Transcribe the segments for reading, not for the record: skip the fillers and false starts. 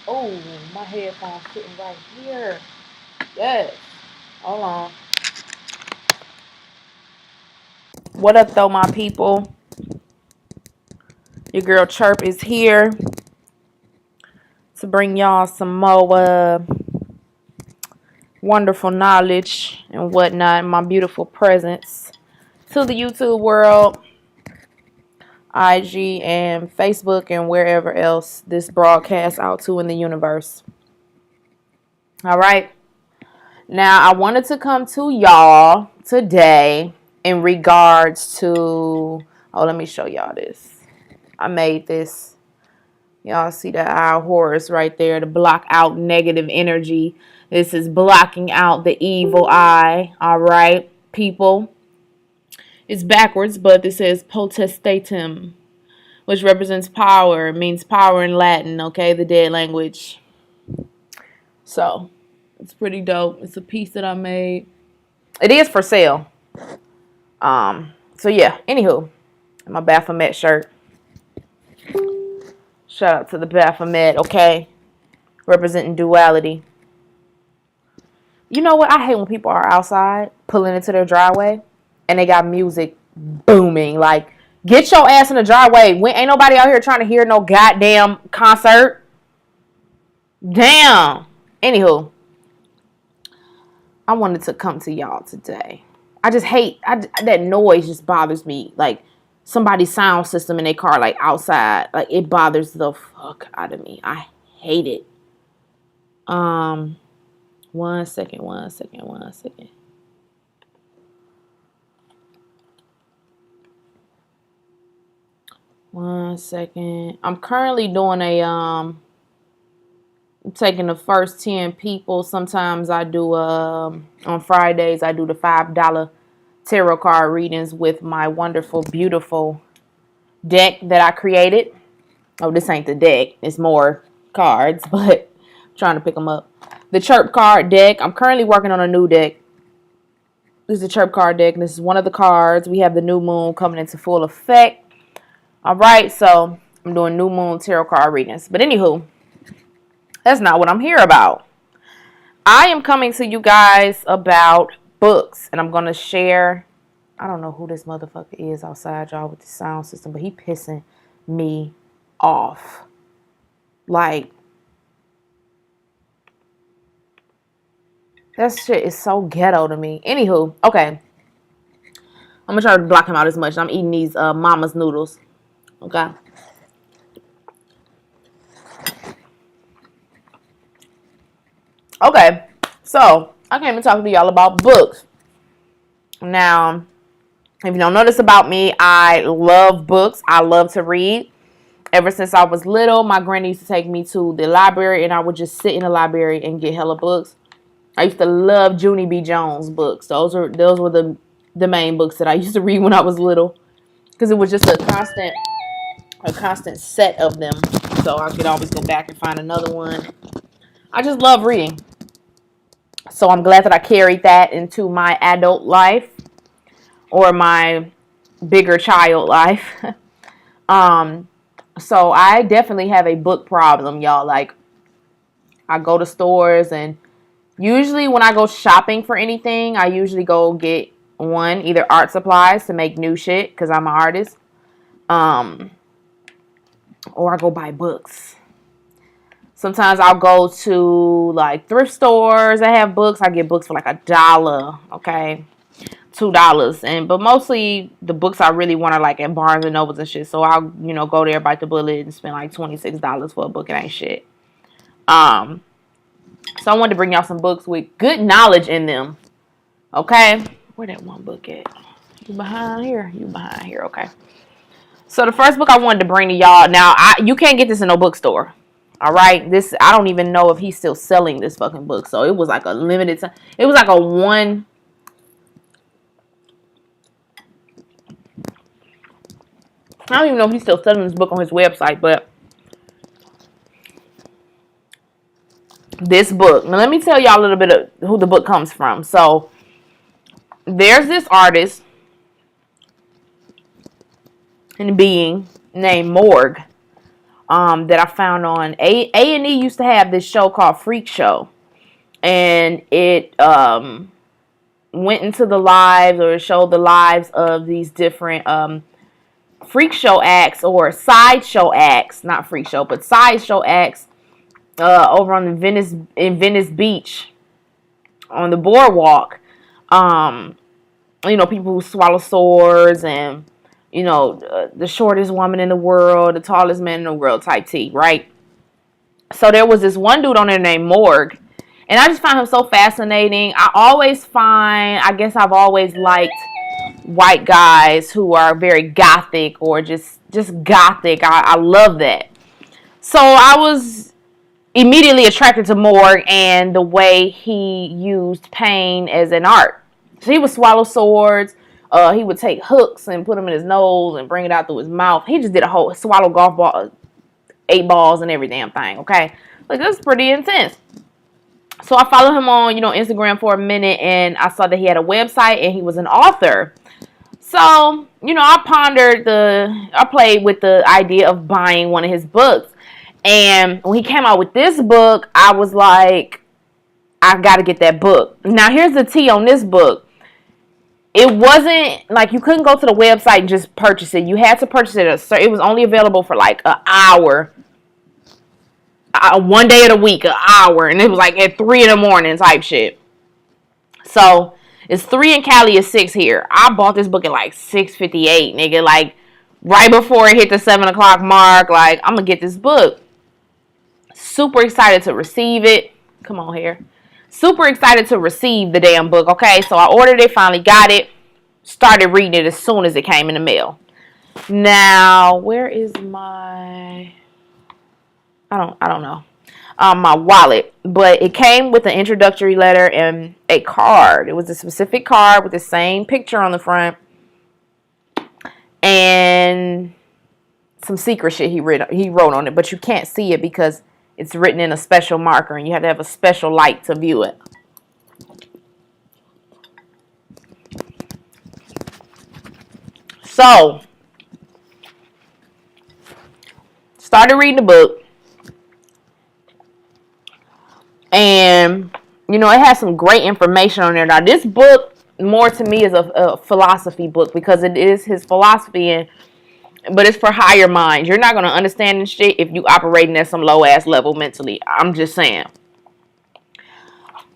Oh, my headphones sitting right here. Yes. Hold on. What up, though, my people? Your girl Chiiirp is here to bring y'all some more wonderful knowledge and whatnot. My beautiful presence to the YouTube world, IG and Facebook, and wherever else this broadcasts out to in the universe. All right. Now, I wanted to come to y'all today in regards to, oh, let me show y'all this. I made this. Y'all see that eye of Horus right there to block out negative energy. This is blocking out the evil eye. All right, people. It's backwards, but this says potestatem, which represents power. It means power in Latin, okay, the dead language. So, it's pretty dope. It's a piece that I made. It is for sale. So yeah, anywho, my Baphomet shirt. Shout out to the Baphomet, okay? Representing duality. You know what? I hate when people are outside pulling into their driveway and they got music booming. Like, get your ass in the driveway. Ain't nobody out here trying to hear no goddamn concert. Damn. Anywho, I wanted to come to y'all today. I just hate that noise. Just bothers me. Like somebody's sound system in their car, like outside, like it bothers the fuck out of me. I hate it. One second. I'm currently doing taking the first 10 people. Sometimes I do on Fridays I do the $5 tarot card readings with my wonderful, beautiful deck that I created. Oh, this ain't the deck. It's more cards, but I'm trying to pick them up. The Chiiirp card deck. I'm currently working on a new deck. This is the Chiiirp card deck, and this is one of the cards. We have the new moon coming into full effect. All right, so I'm doing new moon tarot card readings. But anywho, that's not what I'm here about. I am coming to you guys about books, and I'm going to share. I don't know who this motherfucker is outside, y'all, with the sound system, but he pissing me off. Like, that shit is so ghetto to me. Anywho, okay. I'm going to try to block him out as much. I'm eating these mama's noodles. Okay. Okay. So, I came to talk to y'all about books. Now, if you don't know this about me, I love books. I love to read. Ever since I was little, my granny used to take me to the library, and I would just sit in the library and get hella books. I used to love Junie B. Jones books. Those were the main books that I used to read when I was little, because it was just a constant set of them. So I could always go back and find another one. I just love reading. So I'm glad that I carried that into my adult life or my bigger child life. So I definitely have a book problem, y'all. Like, I go to stores, and usually when I go shopping for anything, I usually go get either art supplies to make new shit because I'm an artist, or I go buy books. Sometimes I'll go to like thrift stores that have books. I get books for like $1, okay, $2, but mostly the books I really want are like at Barnes and Nobles and shit. So I'll go there, bite the bullet, and spend like $26 for a book. It ain't shit. So I wanted to bring y'all some books with good knowledge in them. Okay, where that one book at? You behind here? You behind here? Okay. So the first book I wanted to bring to y'all. Now you can't get this in no bookstore. All right, I don't even know if he's still selling this fucking book. So it was like a limited time. It was like a one. I don't even know if he's still selling this book on his website, but this book. Now let me tell y'all a little bit of who the book comes from. So there's this artist and being named Morgue. that I found on A&E used to have this show called Freak Show, and it went into the lives, or showed the lives of these different freak show acts, or sideshow acts, not freak show, but sideshow acts, over on in Venice Beach, on the boardwalk. People who swallow swords, and the shortest woman in the world, the tallest man in the world type T, right? So there was this one dude on there named Morgue, and I just found him so fascinating. I guess I've always liked white guys who are very gothic, or just gothic. I love that. So I was immediately attracted to Morgue and the way he used pain as an art. So he would swallow swords. He would take hooks and put them in his nose and bring it out through his mouth. He just did a whole swallow golf ball, 8 balls and every damn thing. Okay, like that's pretty intense. So I followed him on, Instagram for a minute, and I saw that he had a website and he was an author. So, I played with the idea of buying one of his books. And when he came out with this book, I was like, I got to get that book. Now, here's the tea on this book. It wasn't like you couldn't go to the website and just purchase it. You had to purchase it. It was only available for like an hour. One day of the week, an hour. And it was like at 3 in the morning type shit. So, it's 3 in Cali, it's 6 here. I bought this book at like 6:58, nigga. Like, right before it hit the 7 o'clock mark. Like, I'm going to get this book. Super excited to receive it. Come on here. Super excited to receive the damn book, okay? So I ordered it, finally got it. Started reading it as soon as it came in the mail. Now, where is my... I don't know. My wallet. But it came with an introductory letter and a card. It was a specific card with the same picture on the front. And some secret shit he wrote on it. But you can't see it because it's written in a special marker, and you have to have a special light to view it. So, started reading the book. And, it has some great information on there. Now, this book, more to me, is a philosophy book, because it is his philosophy, but it's for higher minds. You're not going to understand this shit if you operating at some low-ass level mentally. I'm just saying.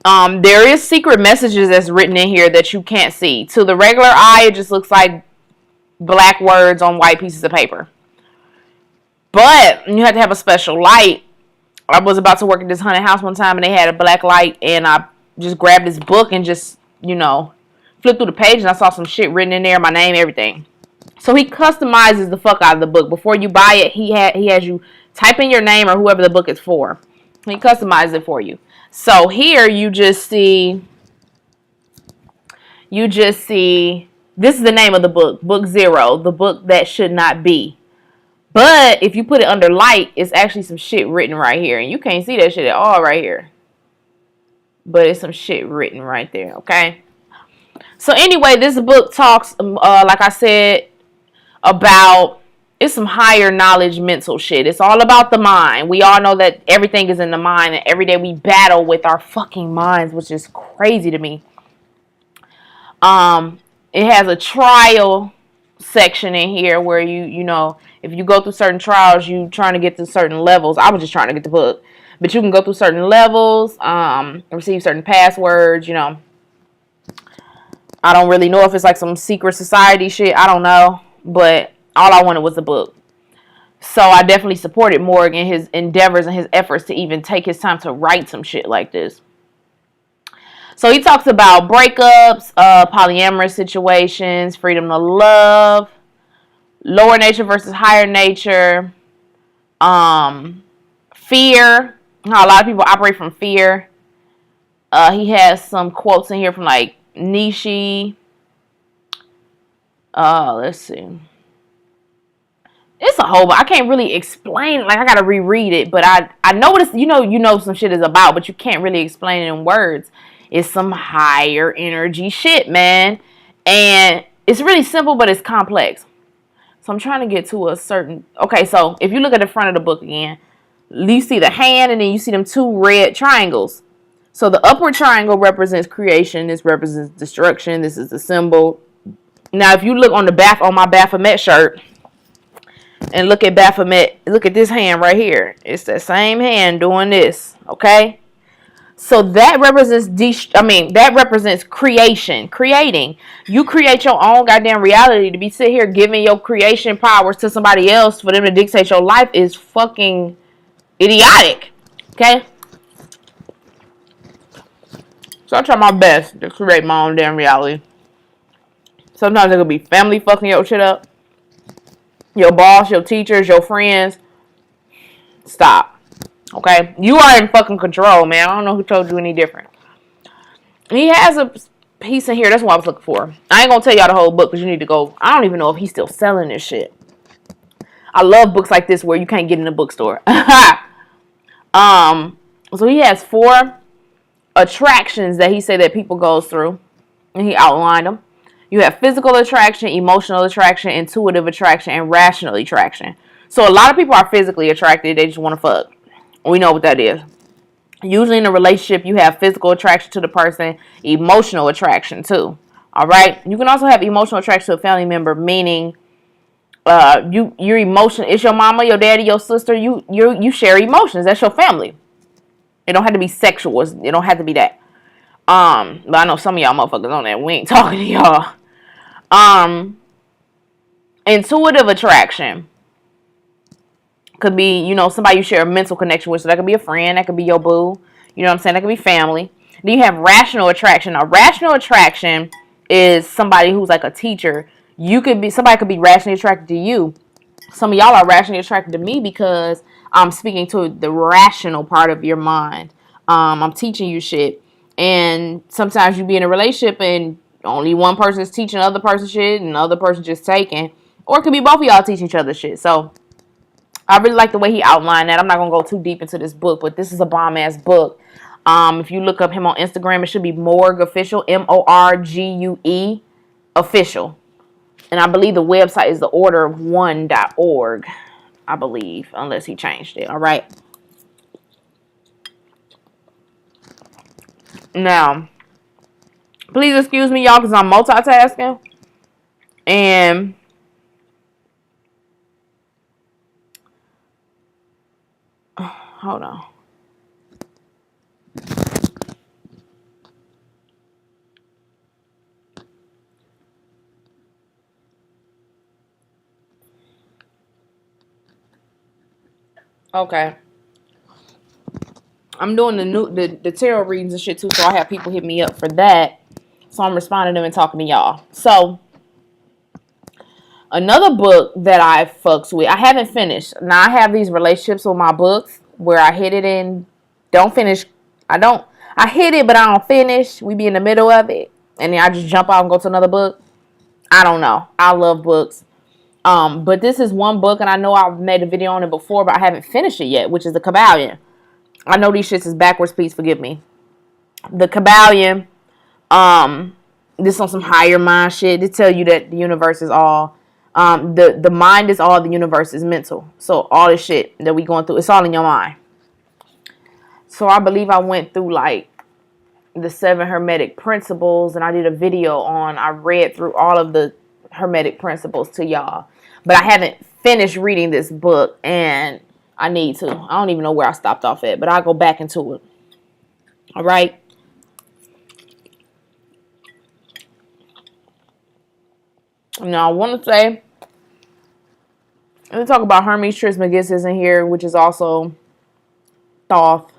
There is secret messages that's written in here that you can't see. To the regular eye, it just looks like black words on white pieces of paper. But you have to have a special light. I was about to work at this haunted house one time, and they had a black light, and I just grabbed this book and just, flipped through the page, and I saw some shit written in there, my name, everything. So he customizes the fuck out of the book. Before you buy it, he has you type in your name or whoever the book is for. He customizes it for you. So here you just see, this is the name of the book, Book 0, the book that should not be. But if you put it under light, it's actually some shit written right here. And you can't see that shit at all right here. But it's some shit written right there, okay? So anyway, this book talks, like I said, about, it's some higher knowledge mental shit. It's all about the mind. We all know that everything is in the mind, and every day we battle with our fucking minds, which is crazy to me. It has a trial section in here where you know, if you go through certain trials, you trying to get to certain levels. I was just trying to get the book, but you can go through certain levels, receive certain passwords, I don't really know if it's like some secret society shit. I don't know. But all I wanted was a book. So I definitely supported Morgue in his endeavors and his efforts to even take his time to write some shit like this. So he talks about breakups, polyamorous situations, freedom to love, lower nature versus higher nature, fear, how a lot of people operate from fear. He has some quotes in here from like Nietzsche. Let's see. It's a whole, but I can't really explain. Like, I gotta reread it, but I know what it's, you know some shit is about, but you can't really explain it in words. It's some higher energy shit, man, and it's really simple, but it's complex. So So I'm trying to get to a certain... Okay, so if you look at the front of the book again, you see the hand and then you see them two red triangles. So the upward triangle represents creation. This represents destruction. This is the symbol. Now, if you look on my Baphomet shirt and look at Baphomet, look at this hand right here. It's that same hand doing this, okay? So that represents that represents creation, creating. You create your own goddamn reality. To be sitting here giving your creation powers to somebody else for them to dictate your life is fucking idiotic. Okay? So I try my best to create my own damn reality. Sometimes it could be family fucking your shit up. Your boss, your teachers, your friends. Stop. Okay? You are in fucking control, man. I don't know who told you any different. He has a piece in here. That's what I was looking for. I ain't gonna tell y'all the whole book because you need to go. I don't even know if he's still selling this shit. I love books like this where you can't get in a bookstore. So he has 4 attractions that he said that people goes through. And he outlined them. You have physical attraction, emotional attraction, intuitive attraction, and rational attraction. So a lot of people are physically attracted. They just want to fuck. We know what that is. Usually in a relationship, you have physical attraction to the person, emotional attraction too. All right. You can also have emotional attraction to a family member, meaning your emotion. It's your mama, your daddy, your sister. You share emotions. That's your family. It don't have to be sexual. It don't have to be that. But I know some of y'all motherfuckers on that. We ain't talking to y'all. Intuitive attraction could be, somebody you share a mental connection with. So that could be a friend. That could be your boo. You know what I'm saying? That could be family. Then you have rational attraction. Now, rational attraction is somebody who's like a teacher. Somebody could be rationally attracted to you. Some of y'all are rationally attracted to me because I'm speaking to the rational part of your mind. I'm teaching you shit. And sometimes you be in a relationship and only one person is teaching the other person shit and the other person just taking. Or it could be both of y'all teaching each other shit. So I really like the way he outlined that. I'm not going to go too deep into this book, but this is a bomb-ass book. If you look up him on Instagram, it should be Morgue Official, MORGUE Official. And I believe the website is theorderof1.org, I believe, unless he changed it. All right. Now, please excuse me, y'all, because I'm multitasking. And hold on. Okay. I'm doing the tarot readings and shit too, so I have people hit me up for that. So I'm responding to them and talking to y'all. So another book that I fucks with, I haven't finished. Now I have these relationships with my books where I hit it and don't finish. I hit it, but I don't finish. We be in the middle of it, and then I just jump out and go to another book. I don't know. I love books. But this is one book, and I know I've made a video on it before, but I haven't finished it yet, which is the Kybalion. I know these shits is backwards, please forgive me. The Kybalion, this on some higher mind shit. They tell you that the universe is all, the mind is all, the universe is mental. So all this shit that we going through, it's all in your mind. So I believe I went through like the 7 Hermetic principles, and I did a video I read through all of the Hermetic principles to y'all. But I haven't finished reading this book, and I need to. I don't even know where I stopped off at, but I'll go back into it. All right. Now, I want to say, let me talk about Hermes Trismegistus in here, which is also Thoth.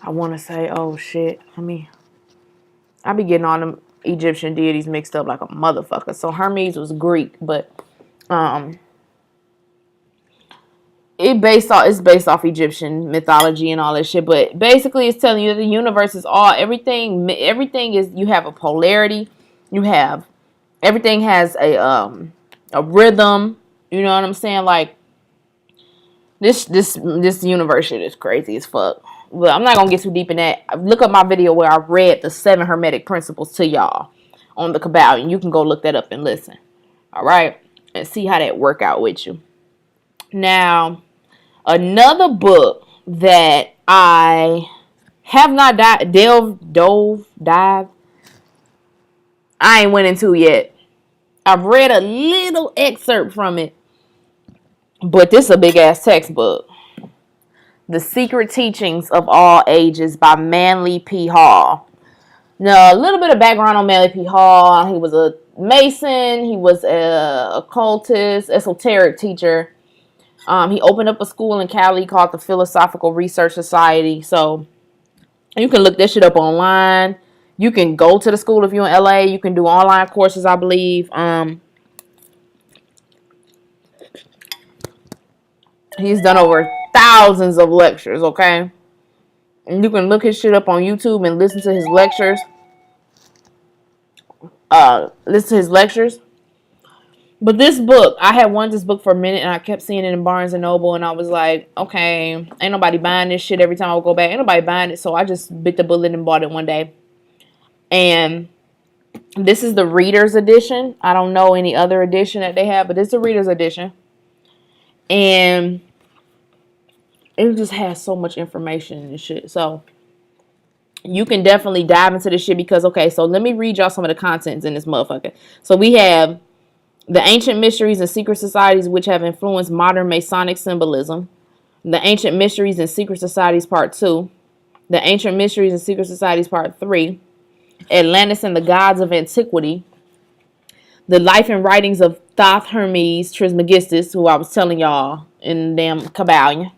I want to say, oh shit. I be getting all them Egyptian deities mixed up like a motherfucker. So Hermes was Greek, but it's based off Egyptian mythology and all that shit. But basically, it's telling you that the universe is all everything. Everything is, you have a polarity. You have everything has a rhythm. You know what I'm saying? Like this universe shit is crazy as fuck. But I'm not gonna get too deep in that. Look up my video where I read the 7 Hermetic principles to y'all on the Kybalion. You can go look that up and listen. All right. and see how that work out with you. Now, another book that I have not dived. I ain't went into yet. I've read a little excerpt from it, but this is a big ass textbook. The Secret Teachings of All Ages by Manly P. Hall. Now, a little bit of background on Manly P. Hall. He was a Mason. He was a occultist, esoteric teacher. He opened up a school in Cali called the Philosophical Research Society. So you can look this shit up online. You can go to the school if you're in LA. You can do online courses, I believe. He's done over thousands of lectures, okay? And you can look his shit up on YouTube and listen to his lectures. But this book, I had wanted this book for a minute, and I kept seeing it in Barnes & Noble, and I was like, okay, ain't nobody buying this shit every time I would go back. Ain't nobody buying it, so I just bit the bullet and bought it one day. And this is the Reader's Edition. I don't know any other edition that they have, but it's the Reader's Edition. And it just has so much information and shit. So you can definitely dive into this shit because, okay, so let me read y'all some of the contents in this motherfucker. So we have the ancient mysteries and secret societies which have influenced modern Masonic symbolism. The ancient mysteries and secret societies part 2. The ancient mysteries and secret societies part 3. Atlantis and the gods of antiquity. The life and writings of Thoth Hermes Trismegistus, who I was telling y'all in damn Kybalion.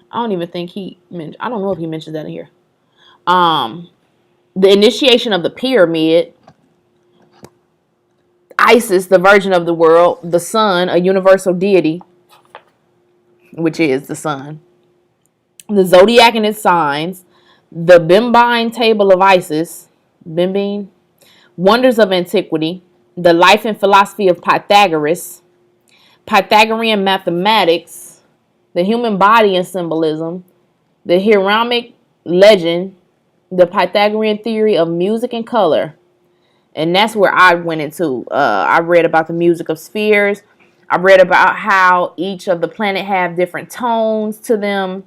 I don't even think I don't know if he mentioned that in here. The initiation of the pyramid. Isis, the virgin of the world. The sun, a universal deity, which is the sun. The zodiac and its signs. The Bimbine table of Isis. Bimbine. Wonders of antiquity. The life and philosophy of Pythagoras. Pythagorean mathematics. The human body and symbolism. The Hiramic legend. The Pythagorean theory of music and color. And that's where I went into. I read about the music of spheres. I read about how each of the planet have different tones to them.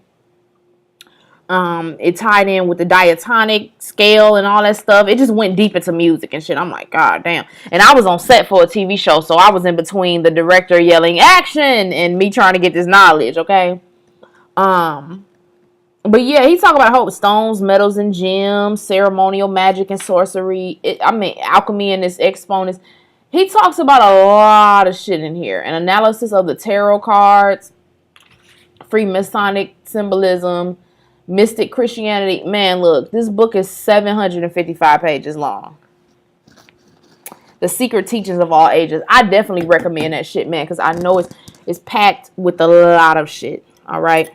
It tied in with the diatonic scale and all that stuff. It just went deep into music and shit. I'm like, God damn. And I was on set for a TV show, so I was in between the director yelling action and me trying to get this knowledge, okay? But yeah, he talk about stones, metals, and gems, ceremonial magic and sorcery. Alchemy and its exponents. He talks about a lot of shit in here. An analysis of the tarot cards, Freemasonic symbolism, mystic Christianity. Man, look, this book is 755 pages long. The Secret Teachings of All Ages. I definitely recommend that shit, man, because I know it's packed with a lot of shit. All right.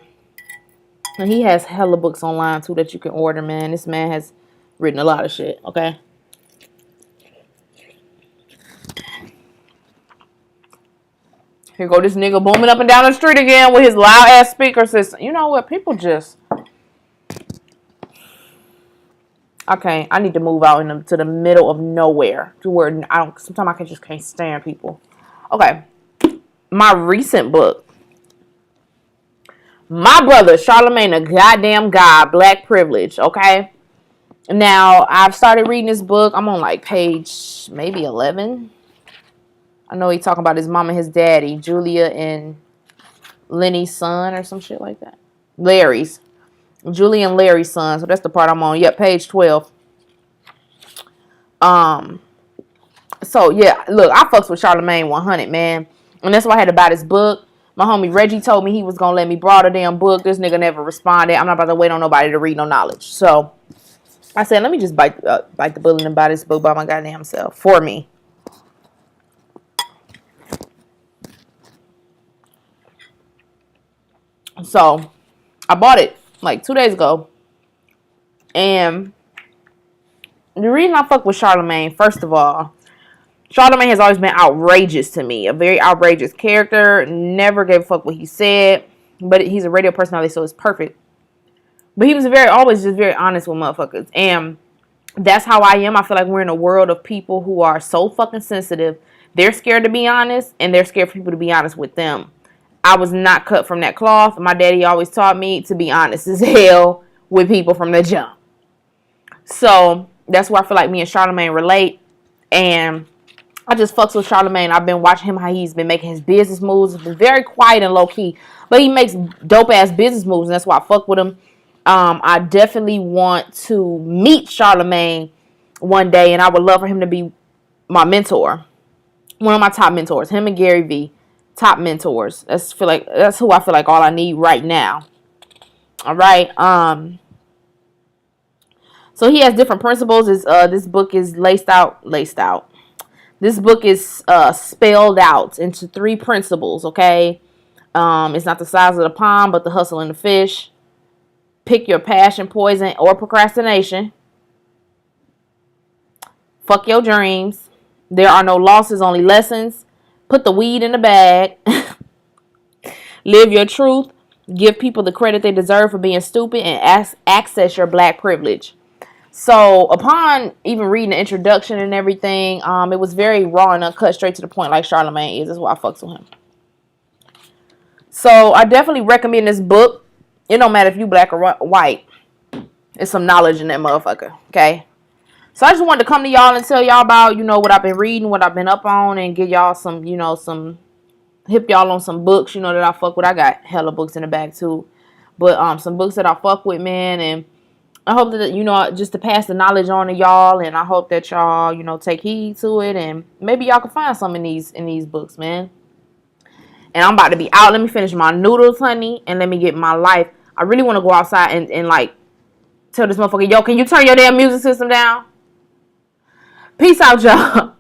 And he has hella books online, too, that you can order, man. This man has written a lot of shit, okay? Here go this nigga booming up and down the street again with his loud-ass speaker system. You know what? People just... Okay, I need to move out to the middle of nowhere. To where sometimes I just can't stand people. Okay. My recent book. My brother, Charlamagne, a goddamn god, Black Privilege, okay? Now, I've started reading this book. I'm on like page maybe 11. I know he's talking about his mom and his daddy, Julia and Lenny's son or some shit like that. Larry's. Julia and Larry's son. So that's the part I'm on. Yep, page 12. So, yeah, look, I fucks with Charlamagne 100, man. And that's why I had to buy this book. My homie Reggie told me he was going to let me borrow the damn book. This nigga never responded. I'm not about to wait on nobody to read no knowledge. So, I said, let me just bite the bullet and buy this book by my goddamn self. For me. So, I bought it like 2 days ago. And the reason I fuck with Charlamagne, first of all, Charlamagne has always been outrageous to me. A very outrageous character. Never gave a fuck what he said. But he's a radio personality, so it's perfect. But he was always just very honest with motherfuckers. And that's how I am. I feel like we're in a world of people who are so fucking sensitive They're scared to be honest, and they're scared for people to be honest with them. I was not cut from that cloth. My daddy always taught me to be honest as hell with people from the jump. So that's why I feel like me and Charlamagne relate. And I just fucks with Charlamagne. I've been watching him, how he's been making his business moves. It's been very quiet and low key, but he makes dope ass business moves, and that's why I fuck with him. I definitely want to meet Charlamagne one day, and I would love for him to be my mentor, one of my top mentors. Him and Gary V, top mentors. That's who I feel like all I need right now. All right. So he has different principles. This book is laced out. This book is spelled out into 3 principles. Okay. It's not the size of the pond, but the hustle and the fish. Pick your passion, poison, or procrastination. Fuck your dreams. There are no losses, only lessons. Put the weed in the bag. Live your truth. Give people the credit they deserve for being stupid, and access your black privilege. So upon even reading the introduction and everything, it was very raw and uncut, straight to the point, like Charlamagne is. That's why I fucks with him. So I definitely recommend this book. It don't matter if you black or white. There's some knowledge in that motherfucker. Okay. So I just wanted to come to y'all and tell y'all about, what I've been reading, what I've been up on, and give y'all some, hip y'all on some books, that I fuck with. I got hella books in the bag too. But some books that I fuck with, man, and I hope that, just to pass the knowledge on to y'all, and I hope that y'all, take heed to it, and maybe y'all can find some in these books, man. And I'm about to be out. Let me finish my noodles, honey, and let me get my life. I really want to go outside and like, tell this motherfucker, yo, can you turn your damn music system down? Peace out, y'all.